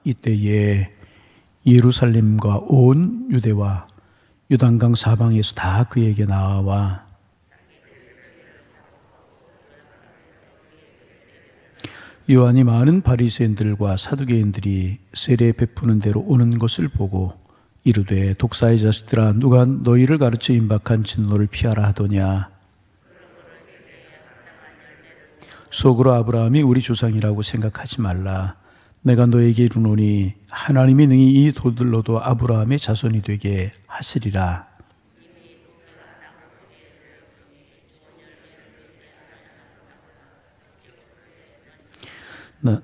이때에 예루살렘과 온 유대와 요단강 사방에서 다 그에게 나와 요한이 많은 바리새인들과 사두개인들이 세례 베푸는 대로 오는 것을 보고 이르되 독사의 자식들아 누가 너희를 가르쳐 임박한 진노를 피하라 하더냐. 속으로 아브라함이 우리 조상이라고 생각하지 말라. 내가 너에게 이르노니 하나님이 능히 이 돌들로도 아브라함의 자손이 되게 하시리라.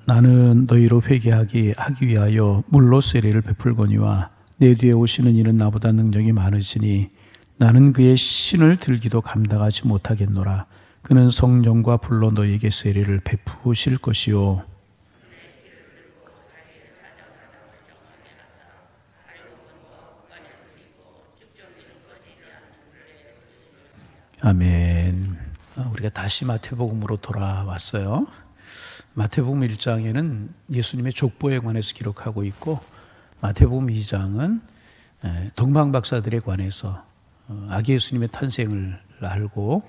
나는 너희로 회개하기 하기 위하여 물로 세례를 베풀거니와 내 뒤에 오시는 이는 나보다 능력이 많으시니 나는 그의 신을 들기도 감당하지 못하겠노라. 그는 성령과 불로 너희에게 세례를 베푸실 것이요. 아멘. 우리가 다시 마태복음으로 돌아왔어요. 마태복음 1장에는 예수님의 족보에 관해서 기록하고 있고 마태복음 2장은 동방박사들에 관해서 아기 예수님의 탄생을 알고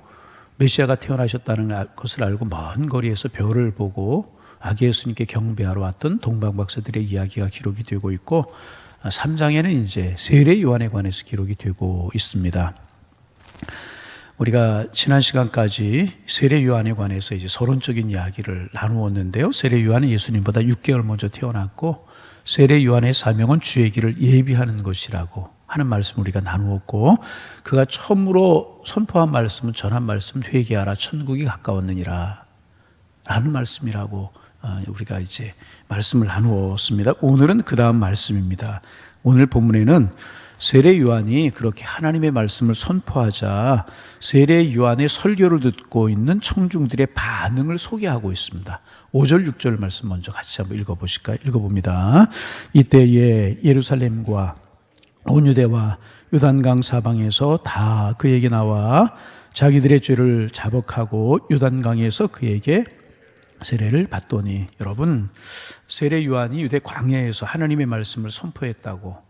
메시아가 태어나셨다는 것을 알고 먼 거리에서 별을 보고 아기 예수님께 경배하러 왔던 동방박사들의 이야기가 기록이 되고 있고 3장에는 이제 세례 요한에 관해서 기록이 되고 있습니다. 우리가 지난 시간까지 세례 요한에 관해서 이제 서론적인 이야기를 나누었는데요. 세례 요한은 예수님보다 6개월 먼저 태어났고 세례 요한의 사명은 주의 길을 예비하는 것이라고 하는 말씀을 우리가 나누었고 그가 처음으로 선포한 말씀은 전한 말씀 회개하라 천국이 가까웠느니라 라는 말씀이라고 우리가 이제 말씀을 나누었습니다. 오늘은 그 다음 말씀입니다. 오늘 본문에는 세례 요한이 그렇게 하나님의 말씀을 선포하자 세례 요한의 설교를 듣고 있는 청중들의 반응을 소개하고 있습니다. 5절 6절 말씀 먼저 같이 한번 읽어보실까요? 읽어봅니다. 이때에 예루살렘과 온 유대와 요단강 사방에서 다 그에게 나와 자기들의 죄를 자복하고 요단강에서 그에게 세례를 받더니 여러분 세례 요한이 유대 광야에서 하나님의 말씀을 선포했다고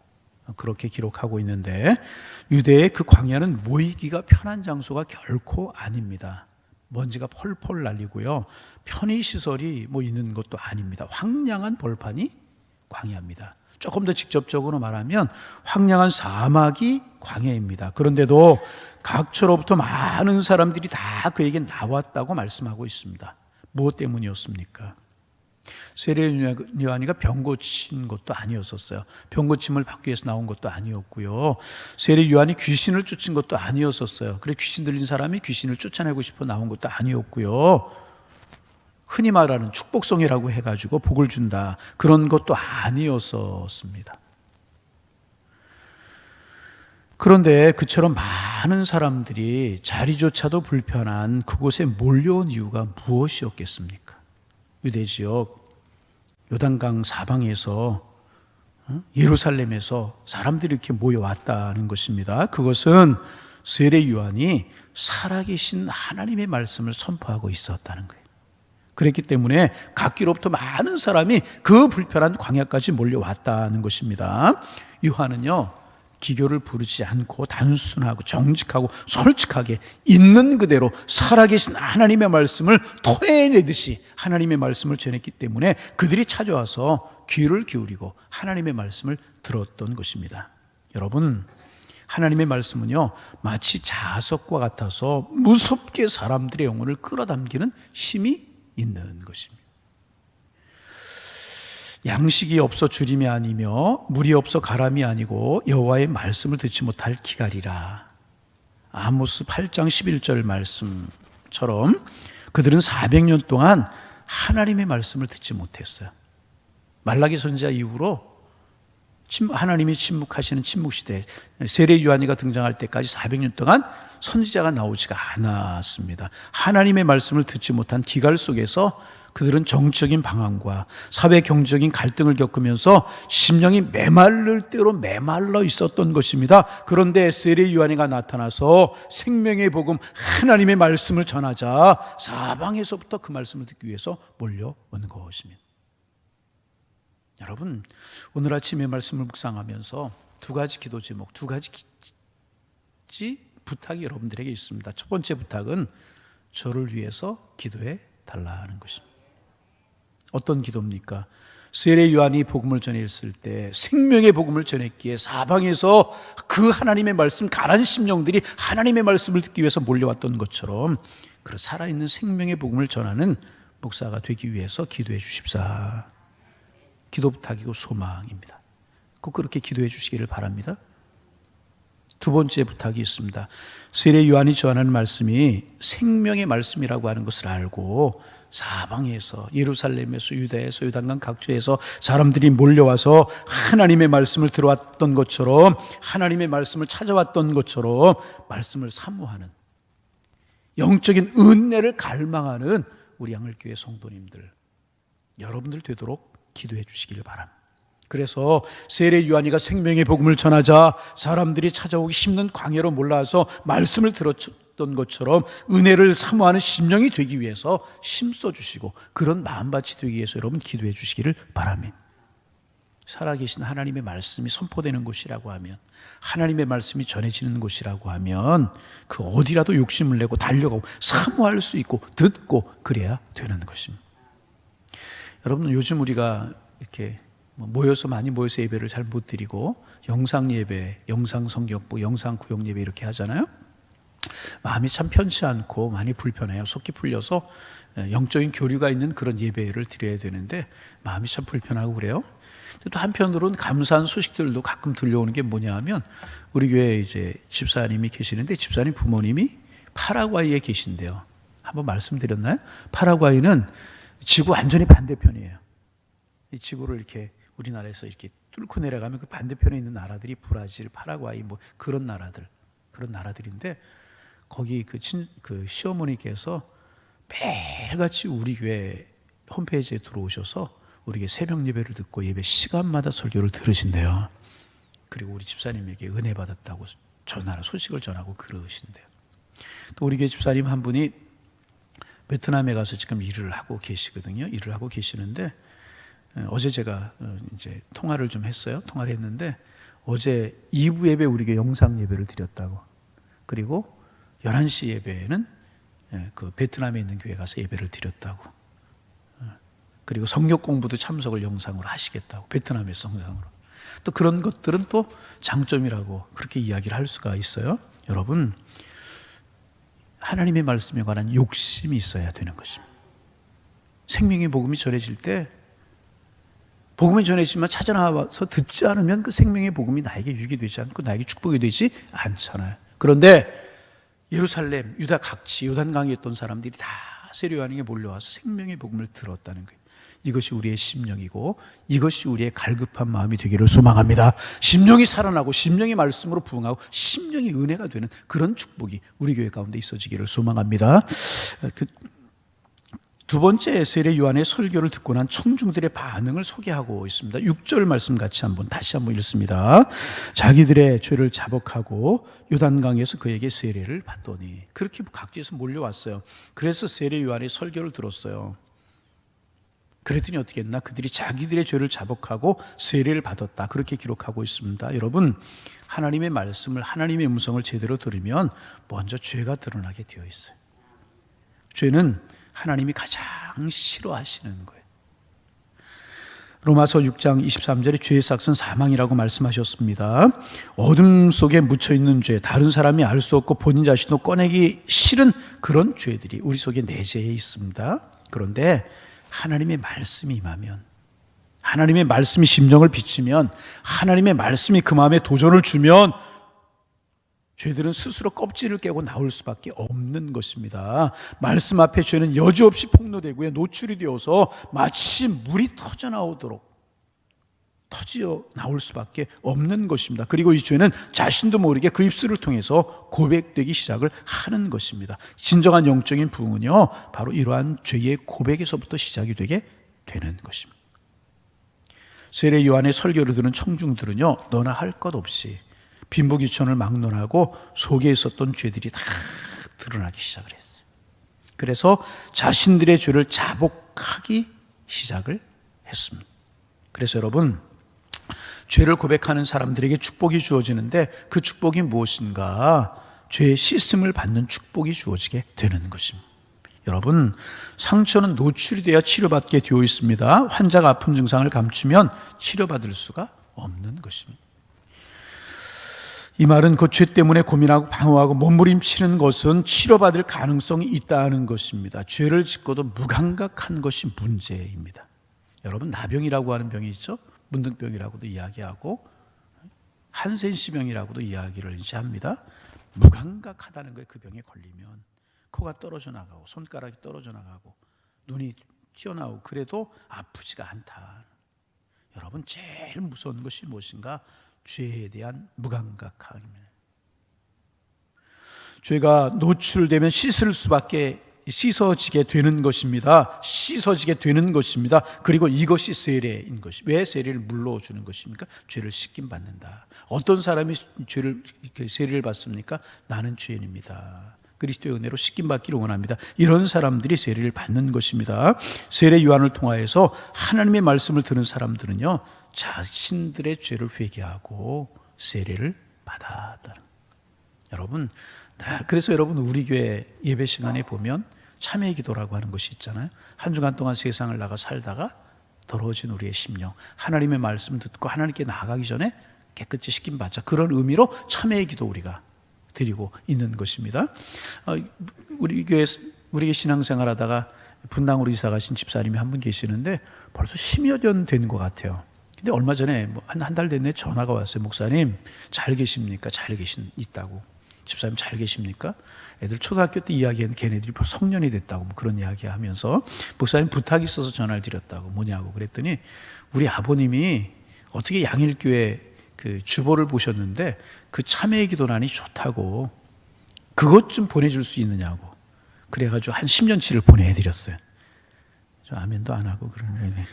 그렇게 기록하고 있는데 유대의 그 광야는 모이기가 편한 장소가 결코 아닙니다. 먼지가 펄펄 날리고요. 편의시설이 있는 것도 아닙니다. 황량한 벌판이 광야입니다. 조금 더 직접적으로 말하면 황량한 사막이 광야입니다. 그런데도 각처로부터 많은 사람들이 다 그에게 나왔다고 말씀하고 있습니다. 무엇 때문이었습니까? 세례 요한이가 병 고친 것도 아니었었어요. 병 고침을 받기 위해서 나온 것도 아니었고요. 세례 요한이 귀신을 쫓은 것도 아니었었어요. 그래 귀신 들린 사람이 귀신을 쫓아내고 싶어 나온 것도 아니었고요. 흔히 말하는 축복성이라고 해가지고 복을 준다 그런 것도 아니었었습니다. 그런데 그처럼 많은 사람들이 자리조차도 불편한 그곳에 몰려온 이유가 무엇이었겠습니까? 유대 지역 요단강 사방에서 예루살렘에서 사람들이 이렇게 모여왔다는 것입니다. 그것은 세례 요한이 살아계신 하나님의 말씀을 선포하고 있었다는 거예요. 그랬기 때문에 각기로부터 많은 사람이 그 불편한 광야까지 몰려왔다는 것입니다. 요한은요 기교를 부르지 않고 단순하고 정직하고 솔직하게 있는 그대로 살아계신 하나님의 말씀을 토해내듯이 하나님의 말씀을 전했기 때문에 그들이 찾아와서 귀를 기울이고 하나님의 말씀을 들었던 것입니다. 여러분 하나님의 말씀은요 마치 자석과 같아서 무섭게 사람들의 영혼을 끌어당기는 힘이 있는 것입니다. 양식이 없어 주림이 아니며 물이 없어 가람이 아니고 여호와의 말씀을 듣지 못할 기갈이라. 아모스 8장 11절 말씀처럼 그들은 400년 동안 하나님의 말씀을 듣지 못했어요. 말라기 선지자 이후로 하나님이 침묵하시는 침묵시대 세례 요한이가 등장할 때까지 400년 동안 선지자가 나오지가 않았습니다. 하나님의 말씀을 듣지 못한 기갈 속에서 그들은 정치적인 방황과 사회 경제적인 갈등을 겪으면서 심령이 메말를 대로 메말라 있었던 것입니다. 그런데 세례 요한이가 나타나서 생명의 복음 하나님의 말씀을 전하자 사방에서부터 그 말씀을 듣기 위해서 몰려오는 것입니다. 여러분, 오늘 아침에 말씀을 묵상하면서 두 가지 기도 제목, 두 가지 부탁이 여러분들에게 있습니다. 첫 번째 부탁은 저를 위해서 기도해 달라는 것입니다. 어떤 기도입니까? 세례 요한이 복음을 전했을 때 생명의 복음을 전했기에 사방에서 그 하나님의 말씀, 가난 심령들이 하나님의 말씀을 듣기 위해서 몰려왔던 것처럼 그 살아있는 생명의 복음을 전하는 목사가 되기 위해서 기도해 주십사. 기도 부탁이고 소망입니다. 꼭 그렇게 기도해 주시기를 바랍니다. 두 번째 부탁이 있습니다. 세례 요한이 전하는 말씀이 생명의 말씀이라고 하는 것을 알고 사방에서 예루살렘에서 유다에서 요단강 각지에서 사람들이 몰려와서 하나님의 말씀을 들어왔던 것처럼 하나님의 말씀을 찾아왔던 것처럼 말씀을 사모하는 영적인 은혜를 갈망하는 우리 양을교회 성도님들 여러분들 되도록 기도해 주시길 바랍니다. 그래서 세례 요한이가 생명의 복음을 전하자 사람들이 찾아오기 힘든 광야로 몰라와서 말씀을 들었던 것처럼 은혜를 사모하는 심령이 되기 위해서 힘써 주시고 그런 마음밭이 되기 위해서 여러분 기도해 주시기를 바랍니다. 살아계신 하나님의 말씀이 선포되는 곳이라고 하면, 하나님의 말씀이 전해지는 곳이라고 하면 그 어디라도 욕심을 내고 달려가고 사모할 수 있고 듣고 그래야 되는 것입니다. 여러분, 요즘 우리가 이렇게 많이 모여서 예배를 잘 못 드리고 영상 예배, 영상 성경보, 영상 구역 예배 이렇게 하잖아요. 마음이 참 편치 않고 많이 불편해요. 속기 풀려서 영적인 교류가 있는 그런 예배를 드려야 되는데 마음이 참 불편하고 그래요. 또 한편으로는 감사한 소식들도 가끔 들려오는 게 뭐냐 하면 우리 교회에 이제 집사님이 계시는데 집사님 부모님이 파라과이에 계신데요. 한번 말씀드렸나요? 파라과이는 지구 완전히 반대편이에요. 이 지구를 이렇게 우리나라에서 이렇게 뚫고 내려가면 그 반대편에 있는 나라들이 브라질, 파라과이 뭐 그런 나라들인데 거기 그 시어머니께서 매일같이 우리 교회 홈페이지에 들어오셔서 우리 교회 새벽 예배를 듣고 예배 시간마다 설교를 들으신대요. 그리고 우리 집사님에게 은혜 받았다고 소식을 전하고 그러신대요. 또 우리 교회 집사님 한 분이 베트남에 가서 지금 일을 하고 계시거든요. 일을 하고 계시는데 어제 제가 이제 통화를 좀 했어요. 통화를 했는데 어제 2부 예배 우리 교회 영상 예배를 드렸다고. 그리고 11시 예배에는 그 베트남에 있는 교회 가서 예배를 드렸다고. 그리고 성역 공부도 참석을 영상으로 하시겠다고. 베트남에서 영상으로. 또 그런 것들은 또 장점이라고 그렇게 이야기를 할 수가 있어요. 여러분, 하나님의 말씀에 관한 욕심이 있어야 되는 것입니다. 생명의 복음이 전해질 때 복음이 전해지만 찾아나와서 듣지 않으면 그 생명의 복음이 나에게 유익이 되지 않고 나에게 축복이 되지 않잖아요. 그런데 예루살렘, 유다 각지, 요단강에 있던 사람들이 다 세례 요한에게 몰려와서 생명의 복음을 들었다는 거예요. 이것이 우리의 심령이고 이것이 우리의 갈급한 마음이 되기를 소망합니다. 심령이 살아나고 심령의 말씀으로 부응하고 심령이 은혜가 되는 그런 축복이 우리 교회 가운데 있어지기를 소망합니다. 두 번째 세례 요한의 설교를 듣고 난 청중들의 반응을 소개하고 있습니다. 6절 말씀 다시 한번 읽습니다. 자기들의 죄를 자복하고 요단강에서 그에게 세례를 받더니, 그렇게 각지에서 몰려왔어요. 그래서 세례 요한의 설교를 들었어요. 그랬더니 어떻게 했나? 그들이 자기들의 죄를 자복하고 세례를 받았다. 그렇게 기록하고 있습니다. 여러분, 하나님의 말씀을, 하나님의 음성을 제대로 들으면 먼저 죄가 드러나게 되어 있어요. 죄는 하나님이 가장 싫어하시는 거예요. 로마서 6장 23절에 죄의 삭은 사망이라고 말씀하셨습니다. 어둠 속에 묻혀있는 죄, 다른 사람이 알 수 없고 본인 자신도 꺼내기 싫은 그런 죄들이 우리 속에 내재해 있습니다. 그런데 하나님의 말씀이 임하면, 하나님의 말씀이 심령을 비치면, 하나님의 말씀이 그 마음에 도전을 주면 죄들은 스스로 껍질을 깨고 나올 수밖에 없는 것입니다. 말씀 앞에 죄는 여지없이 폭로되고요, 노출이 되어서 마치 물이 터져 나올 수밖에 없는 것입니다. 그리고 이 죄는 자신도 모르게 그 입술을 통해서 고백되기 시작을 하는 것입니다. 진정한 영적인 부흥은요, 바로 이러한 죄의 고백에서부터 시작이 되게 되는 것입니다. 세례 요한의 설교를 들은 청중들은요, 너나 할 것 없이 빈부귀천을 막론하고 속에 있었던 죄들이 다 드러나기 시작을 했어요. 그래서 자신들의 죄를 자복하기 시작을 했습니다. 그래서 여러분, 죄를 고백하는 사람들에게 축복이 주어지는데 그 축복이 무엇인가? 죄의 씻음을 받는 축복이 주어지게 되는 것입니다. 여러분, 상처는 노출이 돼야 치료받게 되어 있습니다. 환자가 아픈 증상을 감추면 치료받을 수가 없는 것입니다. 이 말은 그 죄 때문에 고민하고 방어하고 몸부림치는 것은 치료받을 가능성이 있다는 것입니다. 죄를 짓고도 무감각한 것이 문제입니다. 여러분, 나병이라고 하는 병이 있죠. 문둥병이라고도 이야기하고 한센시병이라고도 이야기를 이제 합니다. 무감각하다는 거예요. 그 병에 걸리면 코가 떨어져 나가고 손가락이 떨어져 나가고 눈이 튀어나오고 그래도 아프지가 않다. 여러분, 제일 무서운 것이 무엇인가? 죄에 대한 무감각함입니다. 죄가 노출되면 씻어지게 되는 것입니다. 씻어지게 되는 것입니다. 그리고 이것이 세례인 것이. 왜 세례를 물러주는 것입니까? 죄를 씻김 받는다. 어떤 사람이 세례를 받습니까? 나는 죄인입니다. 그리스도의 은혜로 씻김 받기를 원합니다. 이런 사람들이 세례를 받는 것입니다. 세례 요한을 통하여서 하나님의 말씀을 듣는 사람들은요, 자신들의 죄를 회개하고 세례를 받았다는. 여러분, 그래서 여러분, 우리 교회 예배 시간에 보면 참회 기도라고 하는 것이 있잖아요. 한 주간 동안 세상을 나가 살다가 더러워진 우리의 심령, 하나님의 말씀 듣고 하나님께 나아가기 전에 깨끗이 씻김 받자. 그런 의미로 참회 기도 우리가 드리고 있는 것입니다. 우리 교회 신앙생활 하다가 분당으로 이사 가신 집사님이 한 분 계시는데 벌써 10여 년 된 것 같아요. 근데 얼마 전에 한 달 됐네 전화가 왔어요. 목사님 잘 계십니까? 있다고. 집사님 잘 계십니까? 애들 초등학교 때 이야기한 걔네들이 벌써 성년이 됐다고 그런 이야기하면서 목사님 부탁이 있어서 전화를 드렸다고. 뭐냐고 그랬더니 우리 아버님이 어떻게 양일교회 그 주보를 보셨는데 그 참회의 기도란이 좋다고 그것 좀 보내줄 수 있느냐고. 그래가지고 한 10년치를 보내드렸어요. 저 아멘도 안 하고 그러네.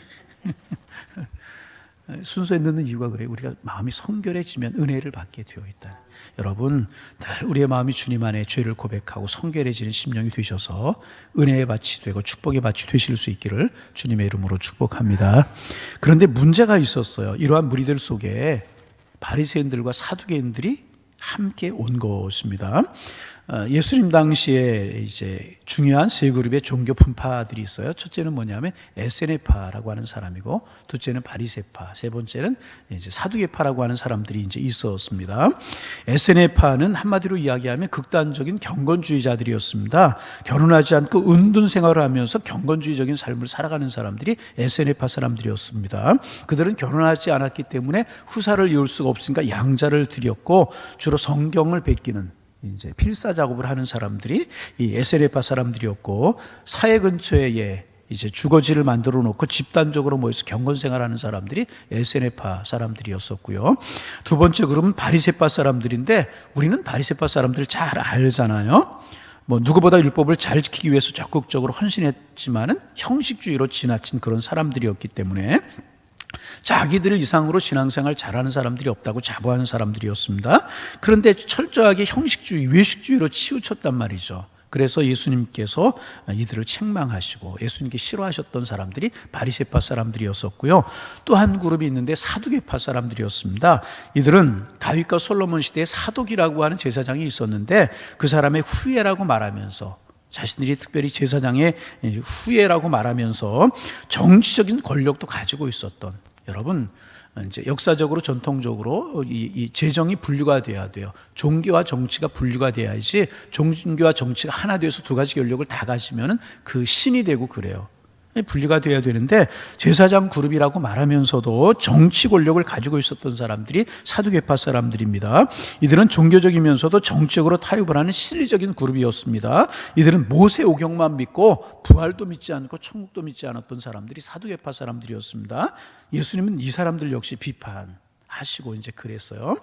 순서에 넣는 이유가 그래요. 우리가 마음이 성결해지면 은혜를 받게 되어 있다. 여러분, 늘 우리의 마음이 주님 안에 죄를 고백하고 성결해지는 심령이 되셔서 은혜의 밭이 되고 축복의 밭이 되실 수 있기를 주님의 이름으로 축복합니다. 그런데 문제가 있었어요. 이러한 무리들 속에 바리새인들과 사두개인들이 함께 온 것입니다. 예수님 당시에 이제 중요한 세 그룹의 종교 분파들이 있어요. 첫째는 뭐냐면 에세네파라고 하는 사람이고, 둘째는 바리새파, 세 번째는 이제 사두개파라고 하는 사람들이 이제 있었습니다. 에세네파는 한마디로 이야기하면 극단적인 경건주의자들이었습니다. 결혼하지 않고 은둔 생활을 하면서 경건주의적인 삶을 살아가는 사람들이 에세네파 사람들이었습니다. 그들은 결혼하지 않았기 때문에 후사를 이을 수가 없으니까 양자를 드렸고 주로 성경을 베끼는 이제 필사 작업을 하는 사람들이 이 에세네파 사람들이었고, 사회 근처에 이제 주거지를 만들어 놓고 집단적으로 모여서 경건 생활하는 사람들이 에세네파 사람들이었었고요. 두 번째 그룹은 바리새파 사람들인데, 우리는 바리새파 사람들 잘 알잖아요. 누구보다 율법을 잘 지키기 위해서 적극적으로 헌신했지만은 형식주의로 지나친 그런 사람들이었기 때문에 자기들 이상으로 신앙생활 잘하는 사람들이 없다고 자부하는 사람들이었습니다. 그런데 철저하게 형식주의, 외식주의로 치우쳤단 말이죠. 그래서 예수님께서 이들을 책망하시고 예수님께 싫어하셨던 사람들이 바리새파 사람들이었었고요. 또 한 그룹이 있는데 사두개파 사람들이었습니다. 이들은 다윗과 솔로몬 시대에 사독이라고 하는 제사장이 있었는데 그 사람의 후예라고 말하면서, 자신들이 특별히 제사장의 후예라고 말하면서 정치적인 권력도 가지고 있었던, 여러분 이제 역사적으로 전통적으로 이 재정이 분류가 돼야 돼요. 종교와 정치가 분류가 돼야지 종교와 정치가 하나 돼서 두 가지 권력을 다 가지면은 그 신이 되고 그래요. 분리가 돼야 되는데 제사장 그룹이라고 말하면서도 정치 권력을 가지고 있었던 사람들이 사두개파 사람들입니다. 이들은 종교적이면서도 정치적으로 타협을 하는 실리적인 그룹이었습니다. 이들은 모세 오경만 믿고 부활도 믿지 않고 천국도 믿지 않았던 사람들이 사두개파 사람들이었습니다. 예수님은 이 사람들 역시 비판하시고 이제 그랬어요.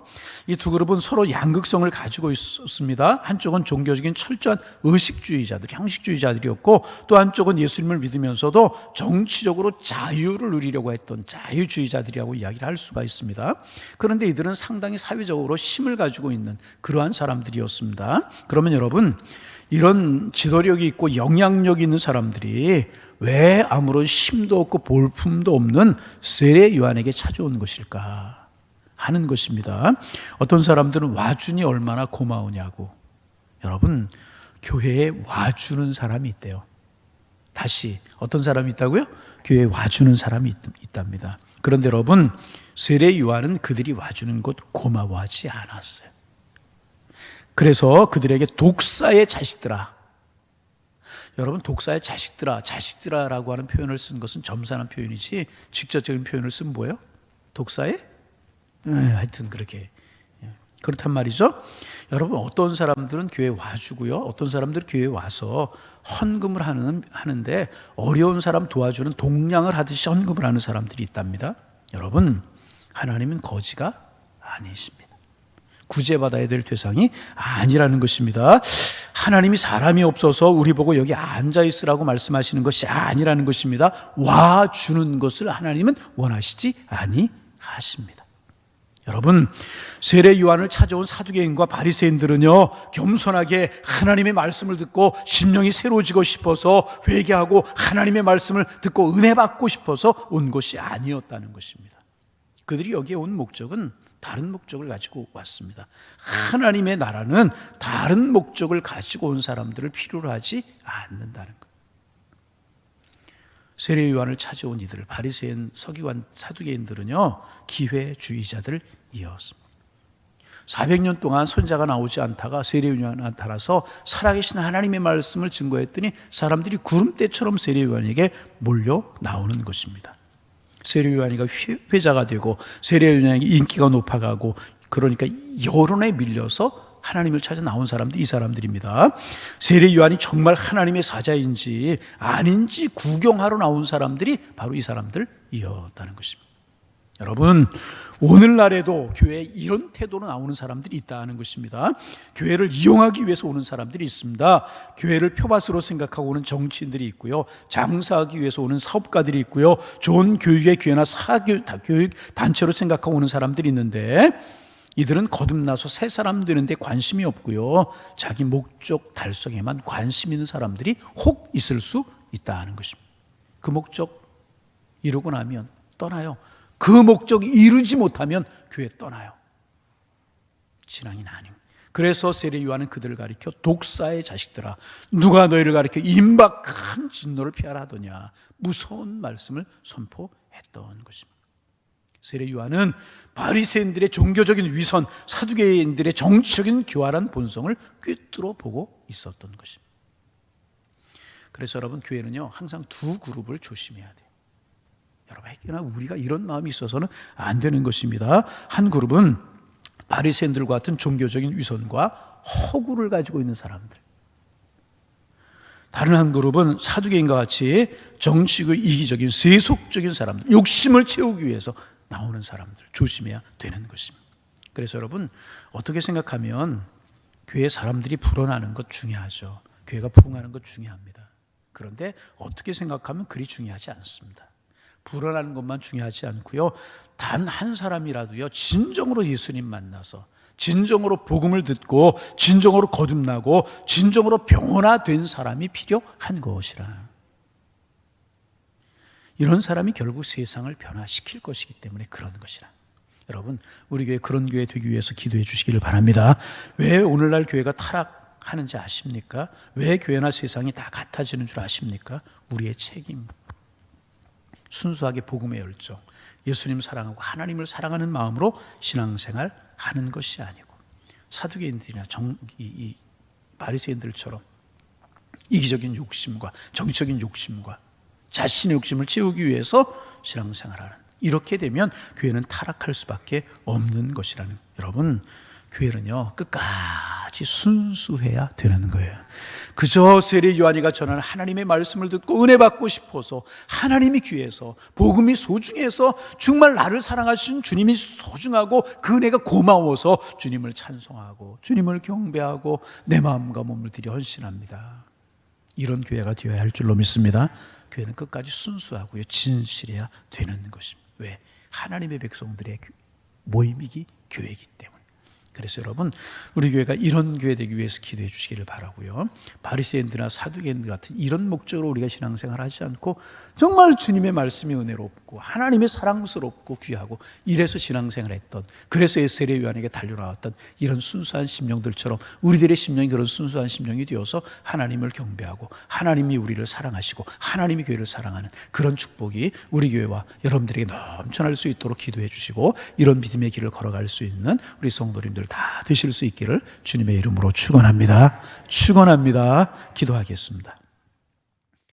이 두 그룹은 서로 양극성을 가지고 있었습니다. 한쪽은 종교적인 철저한 의식주의자들, 형식주의자들이었고, 또 한쪽은 예수님을 믿으면서도 정치적으로 자유를 누리려고 했던 자유주의자들이라고 이야기를 할 수가 있습니다. 그런데 이들은 상당히 사회적으로 힘을 가지고 있는 그러한 사람들이었습니다. 그러면 여러분, 이런 지도력이 있고 영향력이 있는 사람들이 왜 아무런 힘도 없고 볼품도 없는 세례 요한에게 찾아온 것일까 하는 것입니다. 어떤 사람들은 와주니 얼마나 고마우냐고. 여러분, 교회에 와주는 사람이 있대요. 다시 어떤 사람이 있다고요? 교회에 와주는 사람이 있답니다. 그런데 여러분, 세례 요한은 그들이 와주는 것 고마워하지 않았어요. 그래서 그들에게 독사의 자식들아. 여러분, 독사의 자식들아라고 하는 표현을 쓴 것은 점사하는 표현이지 직접적인 표현을 쓴 뭐예요? 독사의? 하여튼 그렇게. 그렇단 말이죠. 여러분, 어떤 사람들은 교회에 와주고요, 어떤 사람들은 교회에 와서 헌금을 하는데 어려운 사람 도와주는 동량을 하듯이 헌금을 하는 사람들이 있답니다. 여러분, 하나님은 거지가 아니십니다. 구제받아야 될 대상이 아니라는 것입니다. 하나님이 사람이 없어서 우리 보고 여기 앉아 있으라고 말씀하시는 것이 아니라는 것입니다. 와주는 것을 하나님은 원하시지 아니하십니다. 여러분, 세례 요한을 찾아온 사두개인과 바리새인들은요, 겸손하게 하나님의 말씀을 듣고 심령이 새로워지고 싶어서 회개하고 하나님의 말씀을 듣고 은혜 받고 싶어서 온 것이 아니었다는 것입니다. 그들이 여기에 온 목적은 다른 목적을 가지고 왔습니다. 하나님의 나라는 다른 목적을 가지고 온 사람들을 필요로 하지 않는다는 것. 세례 요한을 찾아온 이들, 바리새인, 서기관, 사두개인들은요, 기회주의자들이었습니다. 400년 동안 선자가 나오지 않다가 세례 요한이 나타나서 살아계신 하나님의 말씀을 증거했더니 사람들이 구름대처럼 세례 요한에게 몰려 나오는 것입니다. 세례 요한이가 회자가 되고 세례 요한이 인기가 높아가고, 그러니까 여론에 밀려서 하나님을 찾아 나온 사람들이 이 사람들입니다. 세례 요한이 정말 하나님의 사자인지 아닌지 구경하러 나온 사람들이 바로 이 사람들이었다는 것입니다. 여러분, 오늘날에도 교회에 이런 태도로 나오는 사람들이 있다는 것입니다. 교회를 이용하기 위해서 오는 사람들이 있습니다. 교회를 표밭으로 생각하고 오는 정치인들이 있고요, 장사하기 위해서 오는 사업가들이 있고요, 좋은 교육의 기회나 교육 단체로 생각하고 오는 사람들이 있는데, 이들은 거듭나서 새 사람 되는데 관심이 없고요, 자기 목적 달성에만 관심 있는 사람들이 혹 있을 수 있다는 것입니다. 그 목적 이루고 나면 떠나요. 그 목적 이루지 못하면 교회 떠나요. 신앙인 아님. 그래서 세례 요한은 그들을 가리켜 독사의 자식들아, 누가 너희를 가리켜 임박한 진노를 피하라 하더냐, 무서운 말씀을 선포했던 것입니다. 세례 요한은 바리새인들의 종교적인 위선, 사두개인들의 정치적인 교활한 본성을 꿰뚫어 보고 있었던 것입니다. 그래서 여러분, 교회는요, 항상 두 그룹을 조심해야 돼요. 여러분, 우리가 이런 마음이 있어서는 안 되는 것입니다. 한 그룹은 바리새인들과 같은 종교적인 위선과 허구를 가지고 있는 사람들, 다른 한 그룹은 사두개인과 같이 정치적 이기적인 세속적인 사람들, 욕심을 채우기 위해서 나오는 사람들, 조심해야 되는 것입니다. 그래서 여러분, 어떻게 생각하면 교회 사람들이 불어나는 것 중요하죠. 교회가 부흥하는 것 중요합니다. 그런데 어떻게 생각하면 그리 중요하지 않습니다. 불어나는 것만 중요하지 않고요, 단 한 사람이라도요, 진정으로 예수님 만나서 진정으로 복음을 듣고 진정으로 거듭나고 진정으로 병원화된 사람이 필요한 것이라. 이런 사람이 결국 세상을 변화시킬 것이기 때문에 그런 것이라. 여러분, 우리 교회 그런 교회 되기 위해서 기도해 주시기를 바랍니다. 왜 오늘날 교회가 타락하는지 아십니까? 왜 교회나 세상이 다 같아지는 줄 아십니까? 우리의 책임. 순수하게 복음의 열정, 예수님 사랑하고 하나님을 사랑하는 마음으로 신앙생활 하는 것이 아니고, 사두개인들이나 바리새인들처럼 이기적인 욕심과 정치적인 욕심과 자신의 욕심을 채우기 위해서 신앙생활하는, 이렇게 되면 교회는 타락할 수밖에 없는 것이라는. 여러분, 교회는요, 끝까지 순수해야 되는 거예요. 그저 세례 요한이가 전하는 하나님의 말씀을 듣고 은혜 받고 싶어서, 하나님이 귀해서, 복음이 소중해서, 정말 나를 사랑하신 주님이 소중하고 그 은혜가 고마워서 주님을 찬송하고 주님을 경배하고 내 마음과 몸을 들여 헌신합니다. 이런 교회가 되어야 할 줄로 믿습니다. 교회는 끝까지 순수하고요, 진실해야 되는 것입니다. 왜? 하나님의 백성들의 모임이기, 교회이기 때문에. 그래서 여러분, 우리 교회가 이런 교회 되기 위해서 기도해 주시기를 바라고요. 바리새인들이나 사두개인들 같은 이런 목적으로 우리가 신앙생활을 하지 않고 정말 주님의 말씀이 은혜롭고 하나님의 사랑스럽고 귀하고 이래서 신앙생활을 했던, 그래서 세례 요한에게 달려나왔던 이런 순수한 심령들처럼 우리들의 심령이 그런 순수한 심령이 되어서 하나님을 경배하고 하나님이 우리를 사랑하시고 하나님이 교회를 사랑하는 그런 축복이 우리 교회와 여러분들에게 넘쳐날 수 있도록 기도해 주시고, 이런 믿음의 길을 걸어갈 수 있는 우리 성도님들 다 되실 수 있기를 주님의 이름으로 축원합니다. 축원합니다. 기도하겠습니다.